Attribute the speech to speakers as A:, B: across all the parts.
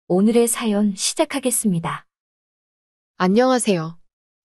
A: 오늘의 사연 시작하겠습니다.
B: 안녕하세요.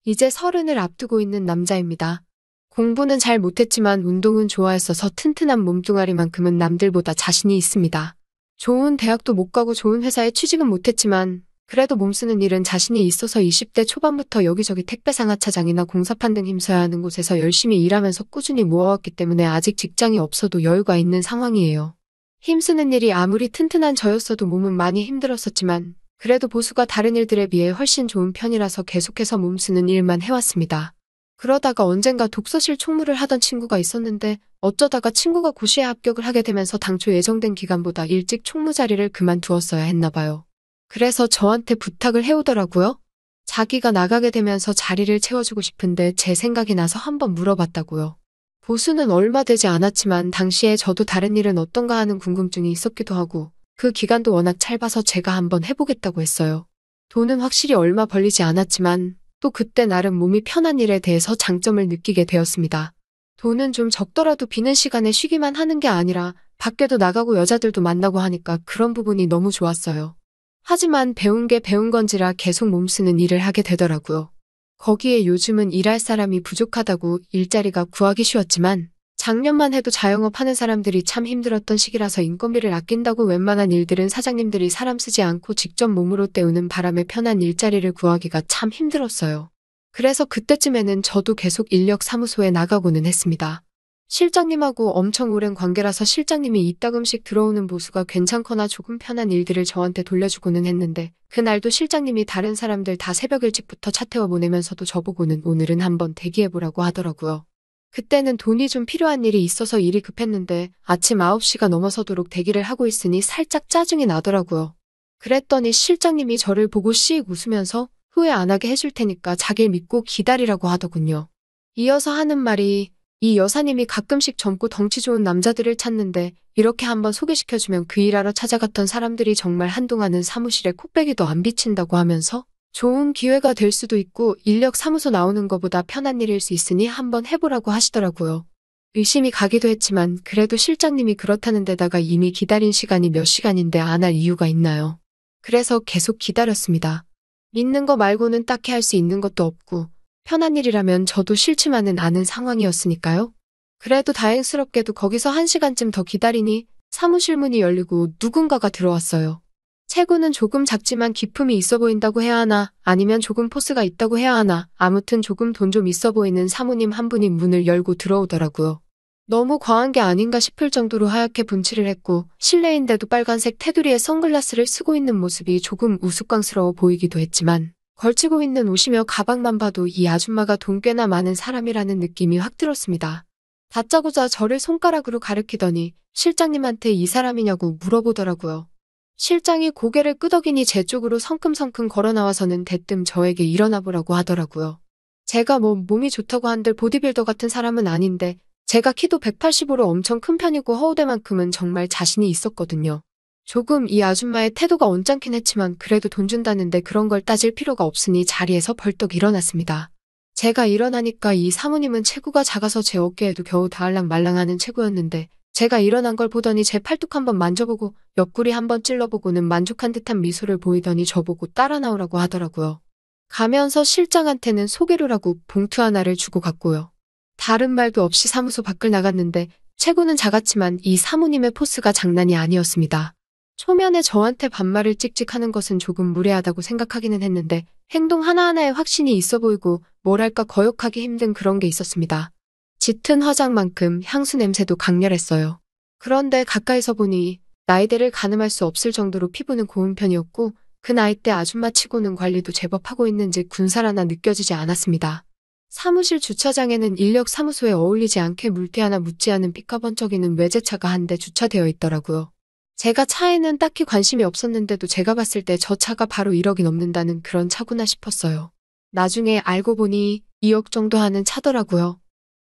B: 이제 30을 앞두고 있는 남자입니다. 공부는 잘 못했지만 운동은 좋아했어서 튼튼한 몸뚱아리만큼은 남들보다 자신이 있습니다. 좋은 대학도 못 가고 좋은 회사에 취직은 못했지만 그래도 몸쓰는 일은 자신이 있어서 20대 초반부터 여기저기 택배 상하차장이나 공사판 등 힘써야 하는 곳에서 열심히 일하면서 꾸준히 모아왔기 때문에 아직 직장이 없어도 여유가 있는 상황이에요. 힘쓰는 일이 아무리 튼튼한 저였어도 몸은 많이 힘들었었지만 그래도 보수가 다른 일들에 비해 훨씬 좋은 편이라서 계속해서 몸쓰는 일만 해왔습니다. 그러다가 언젠가 독서실 총무를 하던 친구가 있었는데 어쩌다가 친구가 고시에 합격을 하게 되면서 당초 예정된 기간보다 일찍 총무 자리를 그만두었어야 했나 봐요. 그래서 저한테 부탁을 해오더라고요. 자기가 나가게 되면서 자리를 채워주고 싶은데 제 생각이 나서 한번 물어봤다고요. 보수는 얼마 되지 않았지만 당시에 저도 다른 일은 어떤가 하는 궁금증이 있었기도 하고 그 기간도 워낙 짧아서 제가 한번 해보겠다고 했어요. 돈은 확실히 얼마 벌리지 않았지만 또 그때 나름 몸이 편한 일에 대해서 장점을 느끼게 되었습니다. 돈은 좀 적더라도 비는 시간에 쉬기만 하는 게 아니라 밖에도 나가고 여자들도 만나고 하니까 그런 부분이 너무 좋았어요. 하지만 배운 게 배운 건지라 계속 몸쓰는 일을 하게 되더라고요. 거기에 요즘은 일할 사람이 부족하다고 일자리가 구하기 쉬웠지만 작년만 해도 자영업 하는 사람들이 참 힘들었던 시기라서 인건비를 아낀다고 웬만한 일들은 사장님들이 사람 쓰지 않고 직접 몸으로 때우는 바람에 편한 일자리를 구하기가 참 힘들었어요. 그래서 그때쯤에는 저도 계속 인력사무소에 나가고는 했습니다. 실장님하고 엄청 오랜 관계라서 실장님이 이따금씩 들어오는 보수가 괜찮거나 조금 편한 일들을 저한테 돌려주고는 했는데 그날도 실장님이 다른 사람들 다 새벽 일찍부터 차 태워 보내면서도 저보고는 오늘은 한번 대기해보라고 하더라고요. 그때는 돈이 좀 필요한 일이 있어서 일이 급했는데 아침 9시가 넘어서도록 대기를 하고 있으니 살짝 짜증이 나더라고요. 그랬더니 실장님이 저를 보고 씩 웃으면서 후회 안 하게 해줄 테니까 자길 믿고 기다리라고 하더군요. 이어서 하는 말이 이 여사님이 가끔씩 젊고 덩치 좋은 남자들을 찾는데 이렇게 한번 소개시켜주면 그 일하러 찾아갔던 사람들이 정말 한동안은 사무실에 콧배기도 안 비친다고 하면서 좋은 기회가 될 수도 있고 인력 사무소 나오는 것보다 편한 일일 수 있으니 한번 해보라고 하시더라고요. 의심이 가기도 했지만 그래도 실장님이 그렇다는 데다가 이미 기다린 시간이 몇 시간인데 안 할 이유가 있나요? 그래서 계속 기다렸습니다. 믿는 거 말고는 딱히 할 수 있는 것도 없고 편한 일이라면 저도 싫지만은 않은 상황이었으니까요. 그래도 다행스럽게도 거기서 1시간쯤 더 기다리니 사무실 문이 열리고 누군가가 들어왔어요. 체구는 조금 작지만 기품이 있어 보인다고 해야 하나 아니면 조금 포스가 있다고 해야 하나 아무튼 조금 돈 좀 있어 보이는 사모님 한 분이 문을 열고 들어오더라고요. 너무 과한 게 아닌가 싶을 정도로 하얗게 분칠을 했고 실내인데도 빨간색 테두리에 선글라스를 쓰고 있는 모습이 조금 우스꽝스러워 보이기도 했지만 걸치고 있는 옷이며 가방만 봐도 이 아줌마가 돈 꽤나 많은 사람이라는 느낌이 확 들었습니다. 다짜고짜 저를 손가락으로 가리키더니 실장님한테 이 사람이냐고 물어보더라고요. 실장이 고개를 끄덕이니 제 쪽으로 성큼성큼 걸어 나와서는 대뜸 저에게 일어나 보라고 하더라고요. 제가 뭐 몸이 좋다고 한들 보디빌더 같은 사람은 아닌데 제가 키도 185로 엄청 큰 편이고 허우대만큼은 정말 자신이 있었거든요. 조금 이 아줌마의 태도가 언짢긴 했지만 그래도 돈 준다는데 그런 걸 따질 필요가 없으니 자리에서 벌떡 일어났습니다. 제가 일어나니까 이 사모님은 체구가 작아서 제 어깨에도 겨우 닿을랑 말랑하는 체구였는데 제가 일어난 걸 보더니 제 팔뚝 한번 만져보고 옆구리 한번 찔러보고는 만족한 듯한 미소를 보이더니 저보고 따라 나오라고 하더라고요. 가면서 실장한테는 소개료라고 봉투 하나를 주고 갔고요. 다른 말도 없이 사무소 밖을 나갔는데 체구는 작았지만 이 사모님의 포스가 장난이 아니었습니다. 초면에 저한테 반말을 찍찍하는 것은 조금 무례하다고 생각하기는 했는데 행동 하나하나에 확신이 있어 보이고 뭐랄까 거역하기 힘든 그런 게 있었습니다. 짙은 화장만큼 향수 냄새도 강렬했어요. 그런데 가까이서 보니 나이대를 가늠할 수 없을 정도로 피부는 고운 편이었고 그 나이대 아줌마치고는 관리도 제법 하고 있는지 군살하나 느껴지지 않았습니다. 사무실 주차장에는 인력사무소에 어울리지 않게 물티 하나 묻지 않은 삐까번쩍이는 외제차가 한 대 주차되어 있더라고요. 제가 차에는 딱히 관심이 없었는데도 제가 봤을 때 저 차가 바로 1억이 넘는다는 그런 차구나 싶었어요. 나중에 알고 보니 2억 정도 하는 차더라고요.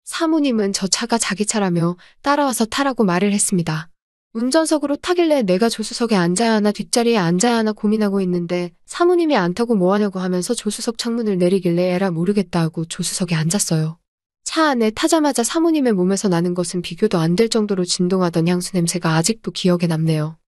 B: 사모님은 저 차가 자기 차라며 따라와서 타라고 말을 했습니다. 운전석으로 타길래 내가 조수석에 앉아야 하나 뒷자리에 앉아야 하나 고민하고 있는데 사모님이 안 타고 뭐 하냐고 하면서 조수석 창문을 내리길래 에라 모르겠다 하고 조수석에 앉았어요. 차 안에 타자마자 사모님의 몸에서 나는 것은 비교도 안 될 정도로 진동하던 향수 냄새가 아직도 기억에 남네요.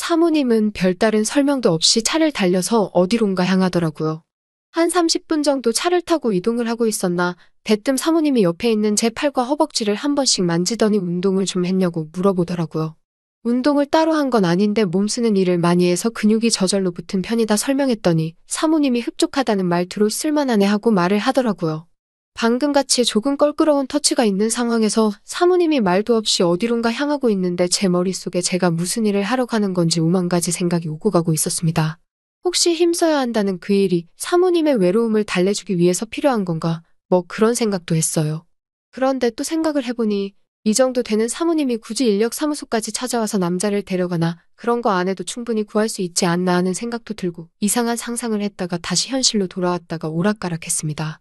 B: 사모님은 별다른 설명도 없이 차를 달려서 어디론가 향하더라고요. 한 30분 정도 차를 타고 이동을 하고 있었나 대뜸 사모님이 옆에 있는 제 팔과 허벅지를 한 번씩 만지더니 운동을 좀 했냐고 물어보더라고요. 운동을 따로 한 건 아닌데 몸 쓰는 일을 많이 해서 근육이 저절로 붙은 편이다 설명했더니 사모님이 흡족하다는 말투로 쓸만하네 하고 말을 하더라고요. 방금같이 조금 껄끄러운 터치가 있는 상황에서 사모님이 말도 없이 어디론가 향하고 있는데 제 머릿속에 제가 무슨 일을 하러 가는 건지 오만 가지 생각이 오고 가고 있었습니다. 혹시 힘써야 한다는 그 일이 사모님의 외로움을 달래주기 위해서 필요한 건가? 뭐 그런 생각도 했어요. 그런데 또 생각을 해보니 이 정도 되는 사모님이 굳이 인력사무소까지 찾아와서 남자를 데려가나 그런 거 안 해도 충분히 구할 수 있지 않나 하는 생각도 들고 이상한 상상을 했다가 다시 현실로 돌아왔다가 오락가락했습니다.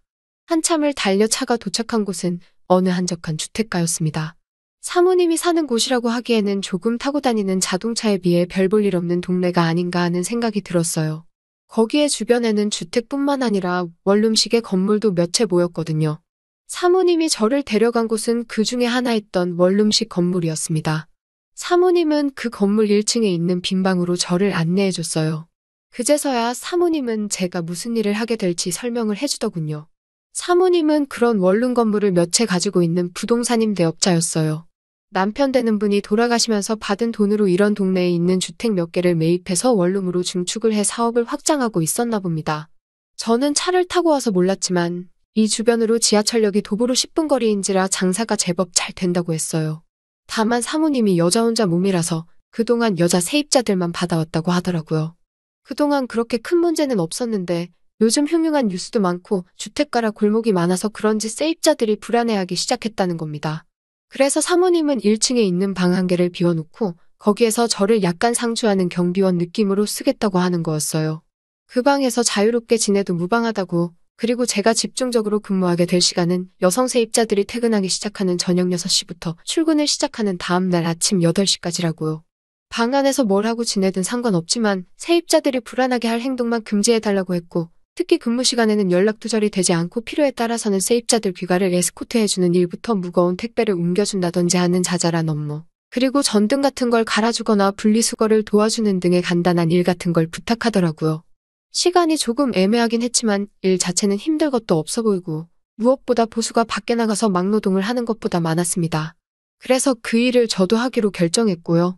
B: 한참을 달려 차가 도착한 곳은 어느 한적한 주택가였습니다. 사모님이 사는 곳이라고 하기에는 조금 타고 다니는 자동차에 비해 별 볼 일 없는 동네가 아닌가 하는 생각이 들었어요. 거기에 주변에는 주택뿐만 아니라 원룸식의 건물도 몇 채 보였거든요. 사모님이 저를 데려간 곳은 그 중에 하나였던 원룸식 건물이었습니다. 사모님은 그 건물 1층에 있는 빈 방으로 저를 안내해줬어요. 그제서야 사모님은 제가 무슨 일을 하게 될지 설명을 해주더군요. 사모님은 그런 원룸 건물을 몇 채 가지고 있는 부동산 임대업자였어요. 남편 되는 분이 돌아가시면서 받은 돈으로 이런 동네에 있는 주택 몇 개를 매입해서 원룸으로 증축을 해 사업을 확장하고 있었나 봅니다. 저는 차를 타고 와서 몰랐지만 이 주변으로 지하철역이 도보로 10분 거리인지라 장사가 제법 잘 된다고 했어요. 다만 사모님이 여자 혼자 몸이라서 그동안 여자 세입자들만 받아왔다고 하더라고요. 그동안 그렇게 큰 문제는 없었는데 요즘 흉흉한 뉴스도 많고 주택가라 골목이 많아서 그런지 세입자들이 불안해하기 시작했다는 겁니다. 그래서 사모님은 1층에 있는 방 한 개를 비워놓고 거기에서 저를 약간 상주하는 경비원 느낌으로 쓰겠다고 하는 거였어요. 그 방에서 자유롭게 지내도 무방하다고, 그리고 제가 집중적으로 근무하게 될 시간은 여성 세입자들이 퇴근하기 시작하는 저녁 6시부터 출근을 시작하는 다음날 아침 8시까지라고요. 방 안에서 뭘 하고 지내든 상관없지만 세입자들이 불안하게 할 행동만 금지해달라고 했고, 특히 근무 시간에는 연락 두절이 되지 않고 필요에 따라서는 세입자들 귀가를 에스코트해주는 일부터 무거운 택배를 옮겨준다든지 하는 자잘한 업무, 그리고 전등 같은 걸 갈아주거나 분리수거를 도와주는 등의 간단한 일 같은 걸 부탁하더라고요. 시간이 조금 애매하긴 했지만 일 자체는 힘들 것도 없어 보이고 무엇보다 보수가 밖에 나가서 막노동을 하는 것보다 많았습니다. 그래서 그 일을 저도 하기로 결정했고요.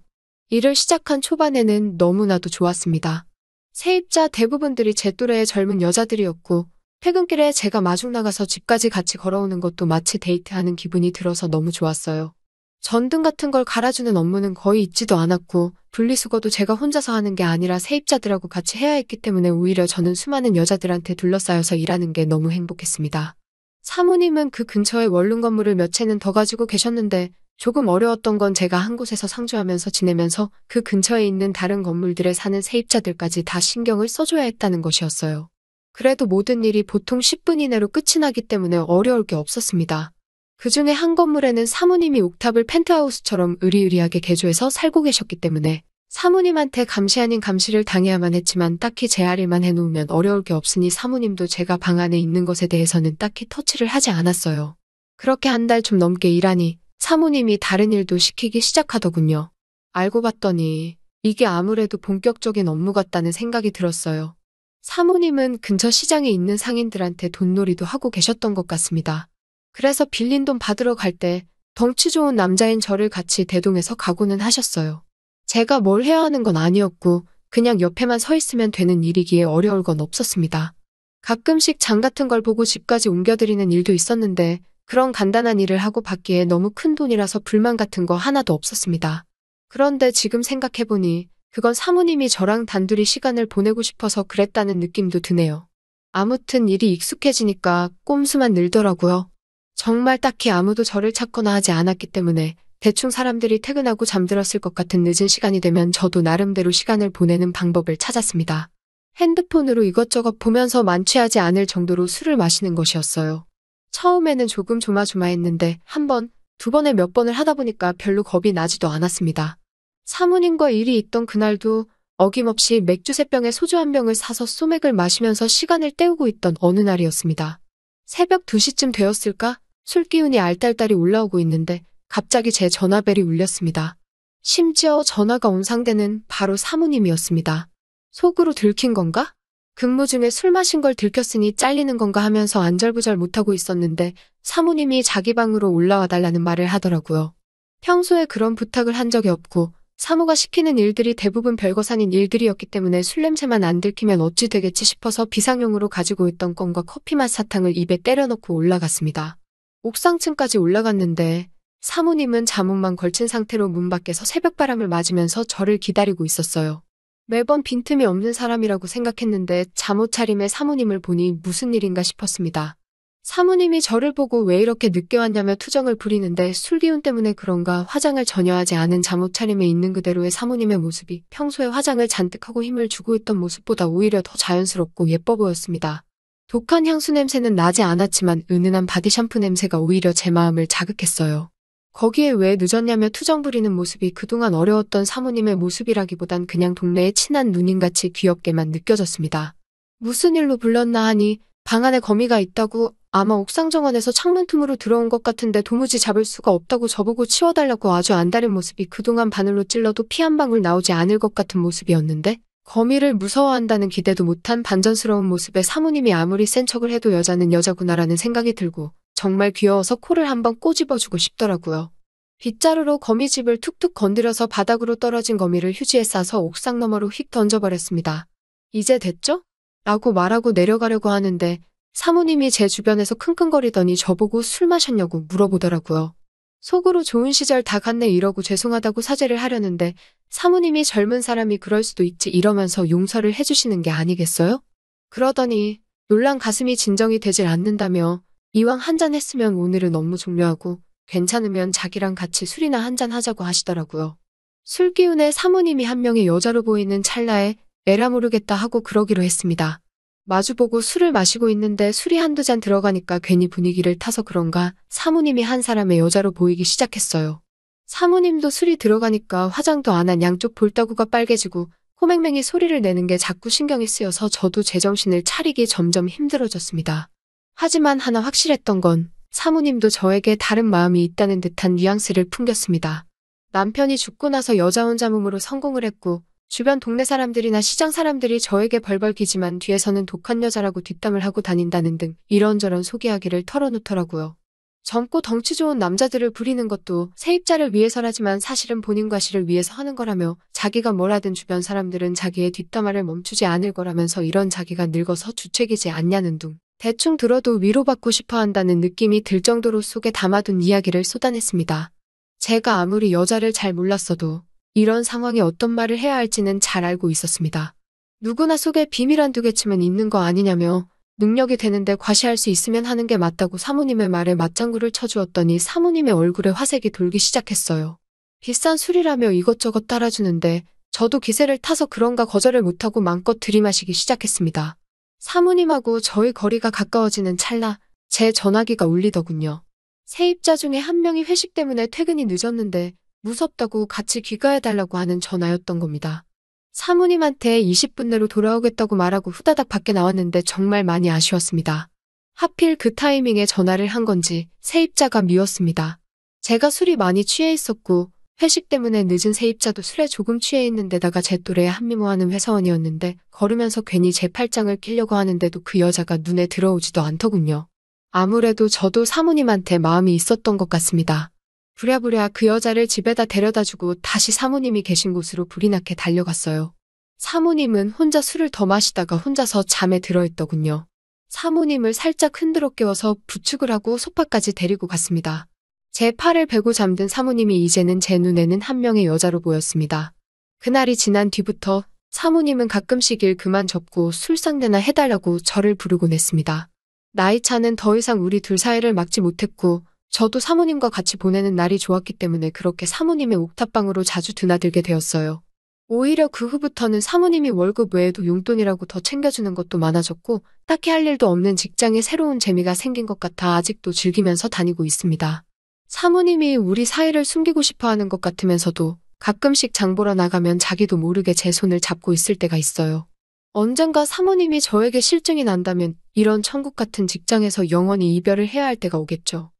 B: 일을 시작한 초반에는 너무나도 좋았습니다. 세입자 대부분들이 제 또래의 젊은 여자들이었고 퇴근길에 제가 마중 나가서 집까지 같이 걸어오는 것도 마치 데이트하는 기분이 들어서 너무 좋았어요. 전등 같은 걸 갈아주는 업무는 거의 있지도 않았고 분리수거도 제가 혼자서 하는 게 아니라 세입자들하고 같이 해야 했기 때문에 오히려 저는 수많은 여자들한테 둘러싸여서 일하는 게 너무 행복했습니다. 사모님은 그 근처에 원룸 건물을 몇 채는 더 가지고 계셨는데 조금 어려웠던 건 제가 한 곳에서 상주하면서 지내면서 그 근처에 있는 다른 건물들에 사는 세입자들까지 다 신경을 써줘야 했다는 것이었어요. 그래도 모든 일이 보통 10분 이내로 끝이 나기 때문에 어려울 게 없었습니다. 그 중에 한 건물에는 사모님이 옥탑을 펜트하우스처럼 으리으리하게 개조해서 살고 계셨기 때문에 사모님한테 감시 아닌 감시를 당해야만 했지만 딱히 제 할 일만 해놓으면 어려울 게 없으니 사모님도 제가 방 안에 있는 것에 대해서는 딱히 터치를 하지 않았어요. 그렇게 한 달 좀 넘게 일하니 사모님이 다른 일도 시키기 시작하더군요. 알고 봤더니 이게 아무래도 본격적인 업무 같다는 생각이 들었어요. 사모님은 근처 시장에 있는 상인들한테 돈놀이도 하고 계셨던 것 같습니다. 그래서 빌린 돈 받으러 갈 때 덩치 좋은 남자인 저를 같이 대동해서 가고는 하셨어요. 제가 뭘 해야 하는 건 아니었고 그냥 옆에만 서 있으면 되는 일이기에 어려울 건 없었습니다. 가끔씩 장 같은 걸 보고 집까지 옮겨드리는 일도 있었는데 그런 간단한 일을 하고 받기에 너무 큰 돈이라서 불만 같은 거 하나도 없었습니다. 그런데 지금 생각해보니 그건 사모님이 저랑 단둘이 시간을 보내고 싶어서 그랬다는 느낌도 드네요. 아무튼 일이 익숙해지니까 꼼수만 늘더라고요. 정말 딱히 아무도 저를 찾거나 하지 않았기 때문에 대충 사람들이 퇴근하고 잠들었을 것 같은 늦은 시간이 되면 저도 나름대로 시간을 보내는 방법을 찾았습니다. 핸드폰으로 이것저것 보면서 만취하지 않을 정도로 술을 마시는 것이었어요. 처음에는 조금 조마조마했는데 한 번, 두 번에 몇 번을 하다 보니까 별로 겁이 나지도 않았습니다. 사모님과 일이 있던 그날도 어김없이 맥주 3병에 소주 1병을 사서 소맥을 마시면서 시간을 때우고 있던 어느 날이었습니다. 새벽 2시쯤 되었을까? 술 기운이 알딸딸이 올라오고 있는데 갑자기 제 전화벨이 울렸습니다. 심지어 전화가 온 상대는 바로 사모님이었습니다. 속으로 들킨 건가? 근무 중에 술 마신 걸 들켰으니 잘리는 건가 하면서 안절부절 못하고 있었는데 사모님이 자기 방으로 올라와 달라는 말을 하더라고요. 평소에 그런 부탁을 한 적이 없고 사모가 시키는 일들이 대부분 별것 아닌 일들이었기 때문에 술 냄새만 안 들키면 어찌 되겠지 싶어서 비상용으로 가지고 있던 껌과 커피맛 사탕을 입에 때려 넣고 올라갔습니다. 옥상층까지 올라갔는데 사모님은 잠옷만 걸친 상태로 문 밖에서 새벽바람을 맞으면서 저를 기다리고 있었어요. 매번 빈틈이 없는 사람이라고 생각했는데 잠옷 차림의 사모님을 보니 무슨 일인가 싶었습니다. 사모님이 저를 보고 왜 이렇게 늦게 왔냐며 투정을 부리는데 술기운 때문에 그런가 화장을 전혀 하지 않은 잠옷 차림에 있는 그대로의 사모님의 모습이 평소에 화장을 잔뜩 하고 힘을 주고 있던 모습보다 오히려 더 자연스럽고 예뻐 보였습니다. 독한 향수 냄새는 나지 않았지만 은은한 바디 샴푸 냄새가 오히려 제 마음을 자극했어요. 거기에 왜 늦었냐며 투정 부리는 모습이 그동안 어려웠던 사모님의 모습이라기보단 그냥 동네의 친한 누님같이 귀엽게만 느껴졌습니다. 무슨 일로 불렀나 하니 방 안에 거미가 있다고 아마 옥상 정원에서 창문 틈으로 들어온 것 같은데 도무지 잡을 수가 없다고 저보고 치워달라고 아주 안달인 모습이 그동안 바늘로 찔러도 피 한 방울 나오지 않을 것 같은 모습이었는데 거미를 무서워한다는 기대도 못한 반전스러운 모습에 사모님이 아무리 센 척을 해도 여자는 여자구나라는 생각이 들고 정말 귀여워서 코를 한번 꼬집어주고 싶더라고요. 빗자루로 거미집을 툭툭 건드려서 바닥으로 떨어진 거미를 휴지에 싸서 옥상 너머로 휙 던져버렸습니다. 이제 됐죠? 라고 말하고 내려가려고 하는데 사모님이 제 주변에서 킁킁거리더니 저보고 술 마셨냐고 물어보더라고요. 속으로 좋은 시절 다 갔네 이러고 죄송하다고 사죄를 하려는데 사모님이 젊은 사람이 그럴 수도 있지 이러면서 용서를 해주시는 게 아니겠어요? 그러더니 놀란 가슴이 진정이 되질 않는다며 이왕 한잔 했으면 오늘은 업무 종료하고 괜찮으면 자기랑 같이 술이나 한잔 하자고 하시더라고요. 술 기운에 사모님이 한 명의 여자로 보이는 찰나에 에라 모르겠다 하고 그러기로 했습니다. 마주보고 술을 마시고 있는데 술이 한두 잔 들어가니까 괜히 분위기를 타서 그런가 사모님이 한 사람의 여자로 보이기 시작했어요. 사모님도 술이 들어가니까 화장도 안 한 양쪽 볼따구가 빨개지고 호맹맹이 소리를 내는 게 자꾸 신경이 쓰여서 저도 제정신을 차리기 점점 힘들어졌습니다. 하지만 하나 확실했던 건 사모님도 저에게 다른 마음이 있다는 듯한 뉘앙스를 풍겼습니다. 남편이 죽고 나서 여자 혼자 몸으로 성공을 했고 주변 동네 사람들이나 시장 사람들이 저에게 벌벌 기지만 뒤에서는 독한 여자라고 뒷담을 하고 다닌다는 등 이런저런 속이야기를 털어놓더라고요. 젊고 덩치 좋은 남자들을 부리는 것도 세입자를 위해서라지만 사실은 본인 과실을 위해서 하는 거라며 자기가 뭘 하든 주변 사람들은 자기의 뒷담화를 멈추지 않을 거라면서 이런 자기가 늙어서 주책이지 않냐는 둥 대충 들어도 위로받고 싶어 한다는 느낌이 들 정도로 속에 담아둔 이야기를 쏟아냈습니다. 제가 아무리 여자를 잘 몰랐어도 이런 상황에 어떤 말을 해야 할지는 잘 알고 있었습니다. 누구나 속에 비밀 한두 개쯤은 있는 거 아니냐며 능력이 되는데 과시할 수 있으면 하는 게 맞다고 사모님의 말에 맞장구를 쳐주었더니 사모님의 얼굴에 화색이 돌기 시작했어요. 비싼 술이라며 이것저것 따라주는데 저도 기세를 타서 그런가 거절을 못하고 마음껏 들이마시기 시작했습니다. 사모님하고 저희 거리가 가까워지는 찰나 제 전화기가 울리더군요. 세입자 중에 한 명이 회식 때문에 퇴근이 늦었는데 무섭다고 같이 귀가해달라고 하는 전화였던 겁니다. 사모님한테 20분 내로 돌아오겠다고 말하고 후다닥 밖에 나왔는데 정말 많이 아쉬웠습니다. 하필 그 타이밍에 전화를 한 건지 세입자가 미웠습니다. 제가 술이 많이 취해 있었고 회식 때문에 늦은 세입자도 술에 조금 취해 있는 데다가 제 또래의 한미모하는 회사원이었는데 걸으면서 괜히 제 팔짱을 끼려고 하는데도 그 여자가 눈에 들어오지도 않더군요. 아무래도 저도 사모님한테 마음이 있었던 것 같습니다. 부랴부랴 그 여자를 집에다 데려다주고 다시 사모님이 계신 곳으로 불이 나게 달려갔어요. 사모님은 혼자 술을 더 마시다가 혼자서 잠에 들어있더군요. 사모님을 살짝 흔들어 깨워서 부축을 하고 소파까지 데리고 갔습니다. 제 팔을 베고 잠든 사모님이 이제는 제 눈에는 한 명의 여자로 보였습니다. 그날이 지난 뒤부터 사모님은 가끔씩 일 그만 접고 술상대나 해달라고 저를 부르곤 했습니다. 나이 차는 더 이상 우리 둘 사이를 막지 못했고 저도 사모님과 같이 보내는 날이 좋았기 때문에 그렇게 사모님의 옥탑방으로 자주 드나들게 되었어요. 오히려 그 후부터는 사모님이 월급 외에도 용돈이라고 더 챙겨주는 것도 많아졌고 딱히 할 일도 없는 직장에 새로운 재미가 생긴 것 같아 아직도 즐기면서 다니고 있습니다. 사모님이 우리 사이를 숨기고 싶어하는 것 같으면서도 가끔씩 장 보러 나가면 자기도 모르게 제 손을 잡고 있을 때가 있어요. 언젠가 사모님이 저에게 실증이 난다면 이런 천국 같은 직장에서 영원히 이별을 해야 할 때가 오겠죠.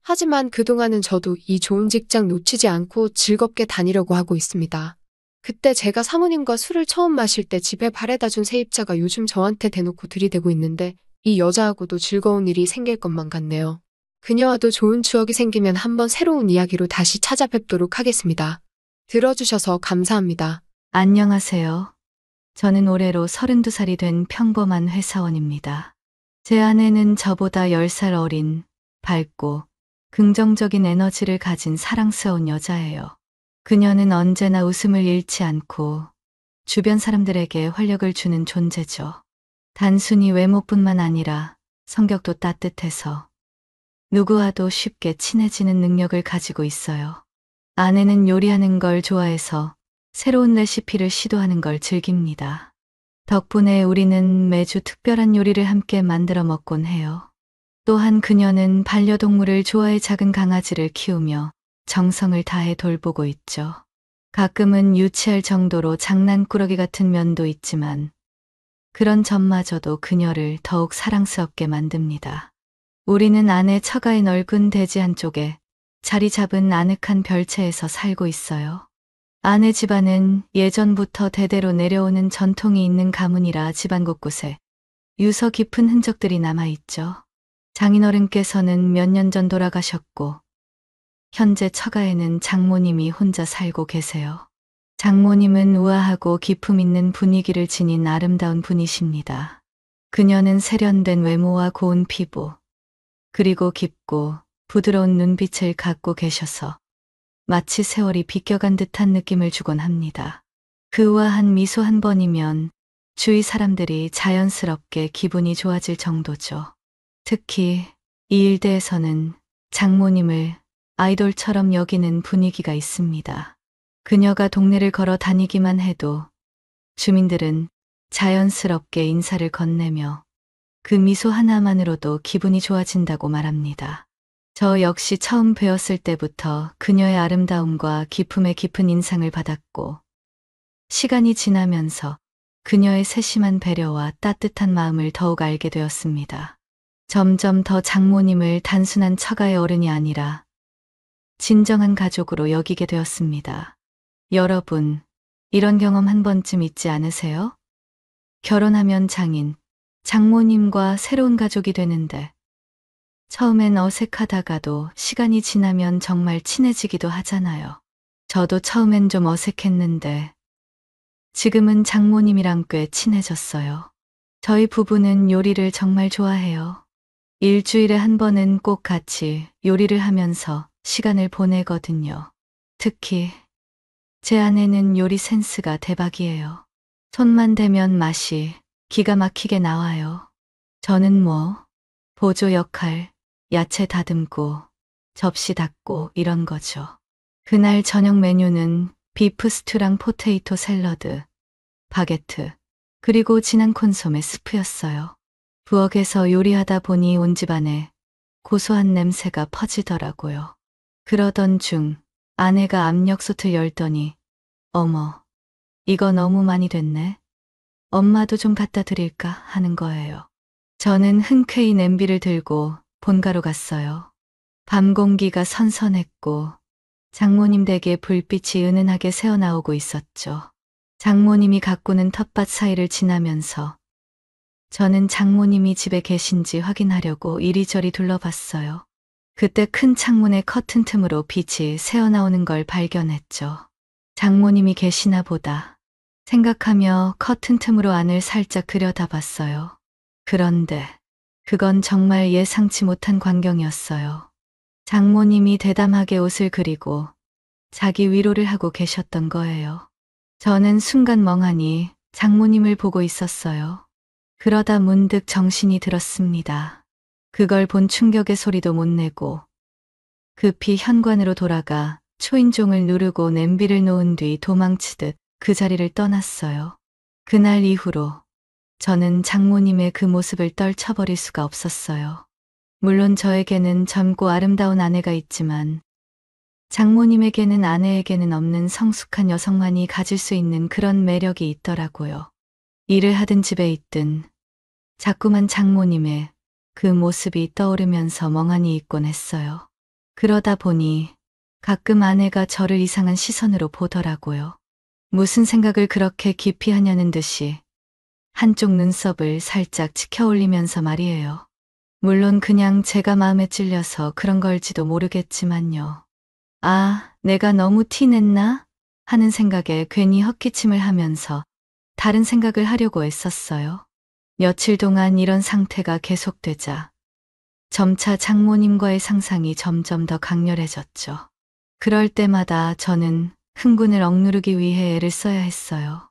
B: 하지만 그동안은 저도 이 좋은 직장 놓치지 않고 즐겁게 다니려고 하고 있습니다. 그때 제가 사모님과 술을 처음 마실 때 집에 바래다 준 세입자가 요즘 저한테 대놓고 들이대고 있는데 이 여자하고도 즐거운 일이 생길 것만 같네요. 그녀와도 좋은 추억이 생기면 한번 새로운 이야기로 다시 찾아뵙도록 하겠습니다. 들어주셔서 감사합니다.
C: 안녕하세요. 저는 올해로 32살이 된 평범한 회사원입니다. 제 아내는 저보다 10살 어린, 밝고 긍정적인 에너지를 가진 사랑스러운 여자예요. 그녀는 언제나 웃음을 잃지 않고 주변 사람들에게 활력을 주는 존재죠. 단순히 외모뿐만 아니라 성격도 따뜻해서 누구와도 쉽게 친해지는 능력을 가지고 있어요. 아내는 요리하는 걸 좋아해서 새로운 레시피를 시도하는 걸 즐깁니다. 덕분에 우리는 매주 특별한 요리를 함께 만들어 먹곤 해요. 또한 그녀는 반려동물을 좋아해 작은 강아지를 키우며 정성을 다해 돌보고 있죠. 가끔은 유치할 정도로 장난꾸러기 같은 면도 있지만 그런 점마저도 그녀를 더욱 사랑스럽게 만듭니다. 우리는 안의 처가의 넓은 대지 한쪽에 자리 잡은 아늑한 별채에서 살고 있어요. 아내 집안은 예전부터 대대로 내려오는 전통이 있는 가문이라 집안 곳곳에 유서 깊은 흔적들이 남아있죠. 장인어른께서는 몇 년 전 돌아가셨고 현재 처가에는 장모님이 혼자 살고 계세요. 장모님은 우아하고 기품 있는 분위기를 지닌 아름다운 분이십니다. 그녀는 세련된 외모와 고운 피부, 그리고 깊고 부드러운 눈빛을 갖고 계셔서 마치 세월이 비껴간 듯한 느낌을 주곤 합니다. 그 우아한 미소 한 번이면 주위 사람들이 자연스럽게 기분이 좋아질 정도죠. 특히 이 일대에서는 장모님을 아이돌처럼 여기는 분위기가 있습니다. 그녀가 동네를 걸어 다니기만 해도 주민들은 자연스럽게 인사를 건네며 그 미소 하나만으로도 기분이 좋아진다고 말합니다. 저 역시 처음 뵈었을 때부터 그녀의 아름다움과 기품에 깊은 인상을 받았고, 시간이 지나면서 그녀의 세심한 배려와 따뜻한 마음을 더욱 알게 되었습니다. 점점 더 장모님을 단순한 처가의 어른이 아니라 진정한 가족으로 여기게 되었습니다. 여러분, 이런 경험 한 번쯤 있지 않으세요? 결혼하면 장인, 장모님과 새로운 가족이 되는데 처음엔 어색하다가도 시간이 지나면 정말 친해지기도 하잖아요. 저도 처음엔 좀 어색했는데 지금은 장모님이랑 꽤 친해졌어요. 저희 부부는 요리를 정말 좋아해요. 일주일에 한 번은 꼭 같이 요리를 하면서 시간을 보내거든요. 특히 제 아내는 요리 센스가 대박이에요. 손만 대면 맛이 기가 막히게 나와요. 저는 보조 역할, 야채 다듬고 접시 닦고 이런 거죠. 그날 저녁 메뉴는 비프 스튜랑 포테이토 샐러드, 바게트, 그리고 진한 콘소메 스프였어요. 부엌에서 요리하다 보니 온 집안에 고소한 냄새가 퍼지더라고요. 그러던 중 아내가 압력솥을 열더니 어머, 이거 너무 많이 됐네. 엄마도 좀 갖다 드릴까 하는 거예요. 저는 흔쾌히 냄비를 들고 본가로 갔어요. 밤 공기가 선선했고 장모님 댁에 불빛이 은은하게 새어나오고 있었죠. 장모님이 가꾸는 텃밭 사이를 지나면서 저는 장모님이 집에 계신지 확인하려고 이리저리 둘러봤어요. 그때 큰 창문의 커튼 틈으로 빛이 새어나오는 걸 발견했죠. 장모님이 계시나 보다 생각하며 커튼 틈으로 안을 살짝 들여다봤어요. 그런데 그건 정말 예상치 못한 광경이었어요. 장모님이 대담하게 옷을 그리고 자기 위로를 하고 계셨던 거예요. 저는 순간 멍하니 장모님을 보고 있었어요. 그러다 문득 정신이 들었습니다. 그걸 본 충격의 소리도 못 내고 급히 현관으로 돌아가 초인종을 누르고 냄비를 놓은 뒤 도망치듯 그 자리를 떠났어요. 그날 이후로 저는 장모님의 그 모습을 떨쳐버릴 수가 없었어요. 물론 저에게는 젊고 아름다운 아내가 있지만 장모님에게는 아내에게는 없는 성숙한 여성만이 가질 수 있는 그런 매력이 있더라고요. 일을 하든 집에 있든 자꾸만 장모님의 그 모습이 떠오르면서 멍하니 있곤 했어요. 그러다 보니 가끔 아내가 저를 이상한 시선으로 보더라고요. 무슨 생각을 그렇게 깊이 하냐는 듯이 한쪽 눈썹을 살짝 치켜 올리면서 말이에요. 물론 그냥 제가 마음에 찔려서 그런 걸지도 모르겠지만요. 아, 내가 너무 티냈나? 하는 생각에 괜히 헛기침을 하면서 다른 생각을 하려고 애썼어요. 며칠 동안 이런 상태가 계속되자 점차 장모님과의 상상이 점점 더 강렬해졌죠. 그럴 때마다 저는 흥분을 억누르기 위해 애를 써야 했어요.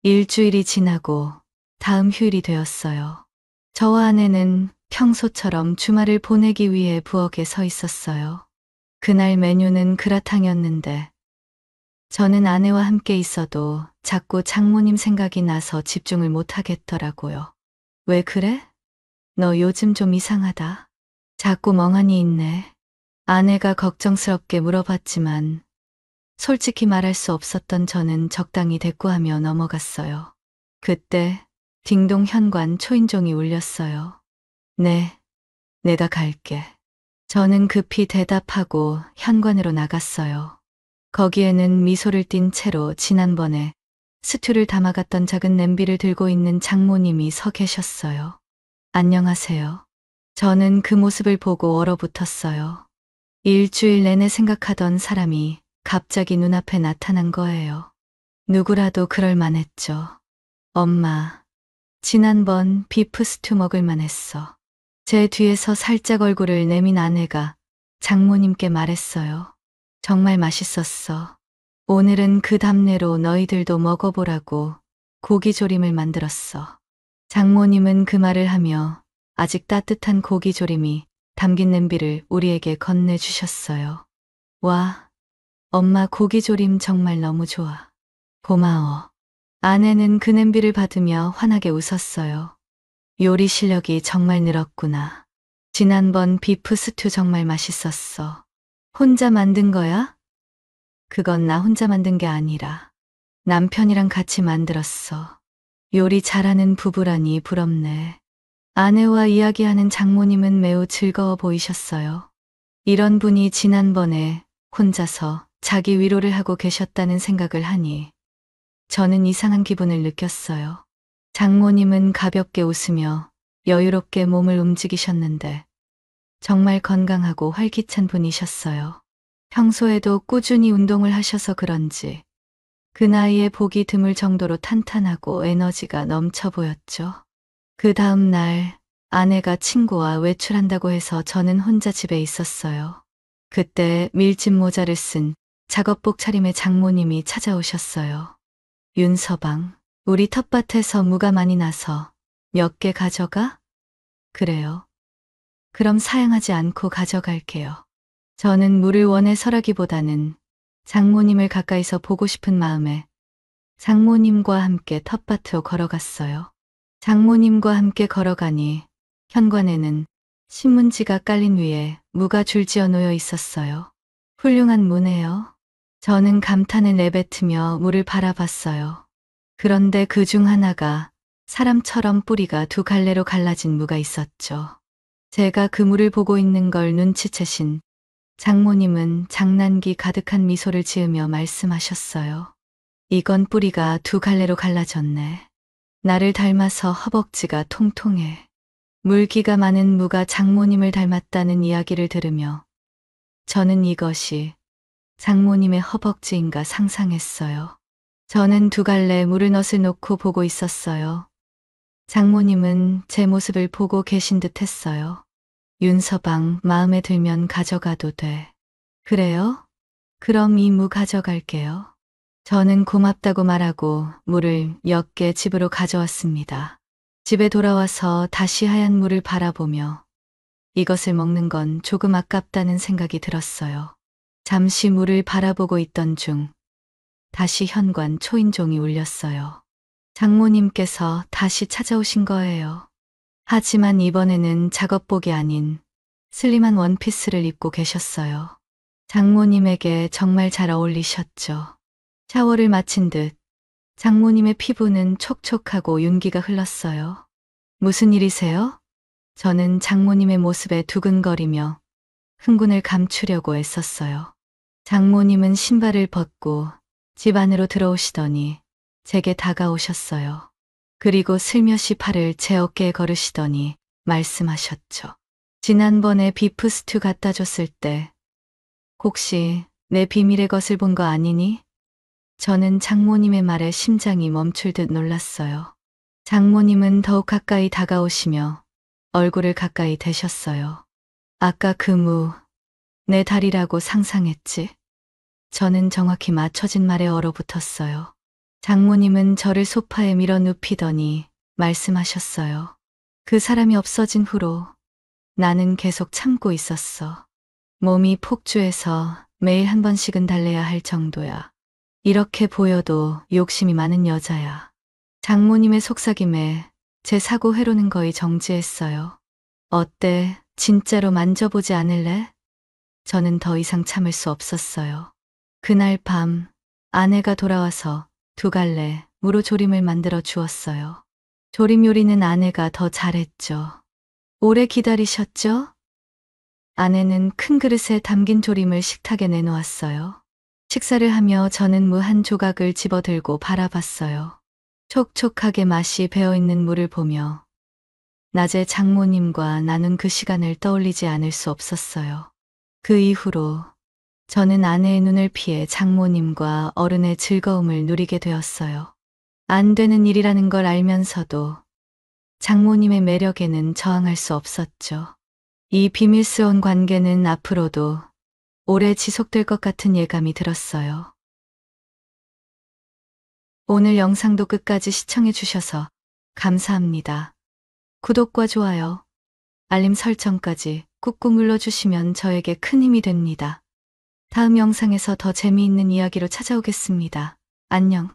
C: 일주일이 지나고 다음 휴일이 되었어요. 저와 아내는 평소처럼 주말을 보내기 위해 부엌에 서 있었어요. 그날 메뉴는 그라탕이었는데 저는 아내와 함께 있어도 자꾸 장모님 생각이 나서 집중을 못 하겠더라고요. 왜 그래? 너 요즘 좀 이상하다. 자꾸 멍하니 있네. 아내가 걱정스럽게 물어봤지만 솔직히 말할 수 없었던 저는 적당히 대꾸하며 넘어갔어요. 그때 딩동 현관 초인종이 울렸어요. 네, 내가 갈게. 저는 급히 대답하고 현관으로 나갔어요. 거기에는 미소를 띤 채로 지난번에 스튜를 담아갔던 작은 냄비를 들고 있는 장모님이 서 계셨어요. 안녕하세요. 저는 그 모습을 보고 얼어붙었어요. 일주일 내내 생각하던 사람이 갑자기 눈앞에 나타난 거예요. 누구라도 그럴 만했죠. 엄마, 지난번 비프 스튜 먹을 만했어. 제 뒤에서 살짝 얼굴을 내민 아내가 장모님께 말했어요. 정말 맛있었어. 오늘은 그 답례로 너희들도 먹어보라고 고기조림을 만들었어. 장모님은 그 말을 하며 아직 따뜻한 고기조림이 담긴 냄비를 우리에게 건네주셨어요. 와, 엄마 고기조림 정말 너무 좋아. 고마워. 아내는 그 냄비를 받으며 환하게 웃었어요. 요리 실력이 정말 늘었구나. 지난번 비프 스튜 정말 맛있었어. 혼자 만든 거야? 그건 나 혼자 만든 게 아니라 남편이랑 같이 만들었어. 요리 잘하는 부부라니 부럽네. 아내와 이야기하는 장모님은 매우 즐거워 보이셨어요. 이런 분이 지난번에 혼자서 자기 위로를 하고 계셨다는 생각을 하니 저는 이상한 기분을 느꼈어요. 장모님은 가볍게 웃으며 여유롭게 몸을 움직이셨는데 정말 건강하고 활기찬 분이셨어요. 평소에도 꾸준히 운동을 하셔서 그런지 그 나이에 보기 드물 정도로 탄탄하고 에너지가 넘쳐 보였죠. 그 다음 날 아내가 친구와 외출한다고 해서 저는 혼자 집에 있었어요. 그때 밀짚 모자를 쓴 작업복 차림의 장모님이 찾아오셨어요. 윤서방, 우리 텃밭에서 무가 많이 나서 몇 개 가져가? 그래요. 그럼 사양하지 않고 가져갈게요. 저는 물을 원해서라기보다는 장모님을 가까이서 보고 싶은 마음에 장모님과 함께 텃밭으로 걸어갔어요. 장모님과 함께 걸어가니 현관에는 신문지가 깔린 위에 무가 줄지어 놓여 있었어요. 훌륭한 무네요. 저는 감탄을 내뱉으며 물을 바라봤어요. 그런데 그 중 하나가 사람처럼 뿌리가 두 갈래로 갈라진 무가 있었죠. 제가 그 물을 보고 있는 걸 눈치채신 장모님은 장난기 가득한 미소를 지으며 말씀하셨어요. 이건 뿌리가 두 갈래로 갈라졌네. 나를 닮아서 허벅지가 통통해. 물기가 많은 무가 장모님을 닮았다는 이야기를 들으며 저는 이것이 장모님의 허벅지인가 상상했어요. 저는 두 갈래 물을 넛을 놓고 보고 있었어요. 장모님은 제 모습을 보고 계신 듯 했어요. 윤서방, 마음에 들면 가져가도 돼. 그래요? 그럼 이 무 가져갈게요. 저는 고맙다고 말하고 물을 몇 개 집으로 가져왔습니다. 집에 돌아와서 다시 하얀 물을 바라보며 이것을 먹는 건 조금 아깝다는 생각이 들었어요. 잠시 물을 바라보고 있던 중 다시 현관 초인종이 울렸어요. 장모님께서 다시 찾아오신 거예요. 하지만 이번에는 작업복이 아닌 슬림한 원피스를 입고 계셨어요. 장모님에게 정말 잘 어울리셨죠. 샤워를 마친 듯 장모님의 피부는 촉촉하고 윤기가 흘렀어요. 무슨 일이세요? 저는 장모님의 모습에 두근거리며 흥분을 감추려고 애썼어요. 장모님은 신발을 벗고 집 안으로 들어오시더니 제게 다가오셨어요. 그리고 슬며시 팔을 제 어깨에 걸으시더니 말씀하셨죠. 지난번에 비프 스튜 갖다 줬을 때 혹시 내 비밀의 것을 본 거 아니니? 저는 장모님의 말에 심장이 멈출 듯 놀랐어요. 장모님은 더욱 가까이 다가오시며 얼굴을 가까이 대셨어요. 아까 그 무, 내 다리라고 상상했지? 저는 정확히 맞춰진 말에 얼어붙었어요. 장모님은 저를 소파에 밀어 눕히더니 말씀하셨어요. 그 사람이 없어진 후로 나는 계속 참고 있었어. 몸이 폭주해서 매일 한 번씩은 달래야 할 정도야. 이렇게 보여도 욕심이 많은 여자야. 장모님의 속삭임에 제 사고 회로는 거의 정지했어요. 어때? 진짜로 만져보지 않을래? 저는 더 이상 참을 수 없었어요. 그날 밤 아내가 돌아와서 2갈래 무로 조림을 만들어 주었어요. 조림 요리는 아내가 더 잘했죠. 오래 기다리셨죠? 아내는 큰 그릇에 담긴 조림을 식탁에 내놓았어요. 식사를 하며 저는 무 한 조각을 집어들고 바라봤어요. 촉촉하게 맛이 배어있는 무를 보며 낮에 장모님과 나눈 그 시간을 떠올리지 않을 수 없었어요. 그 이후로 저는 아내의 눈을 피해 장모님과 어른의 즐거움을 누리게 되었어요. 안 되는 일이라는 걸 알면서도 장모님의 매력에는 저항할 수 없었죠. 이 비밀스러운 관계는 앞으로도 오래 지속될 것 같은 예감이 들었어요. 오늘 영상도 끝까지 시청해 주셔서 감사합니다. 구독과 좋아요, 알림 설정까지 꾹꾹 눌러주시면 저에게 큰 힘이 됩니다. 다음 영상에서 더 재미있는 이야기로 찾아오겠습니다. 안녕.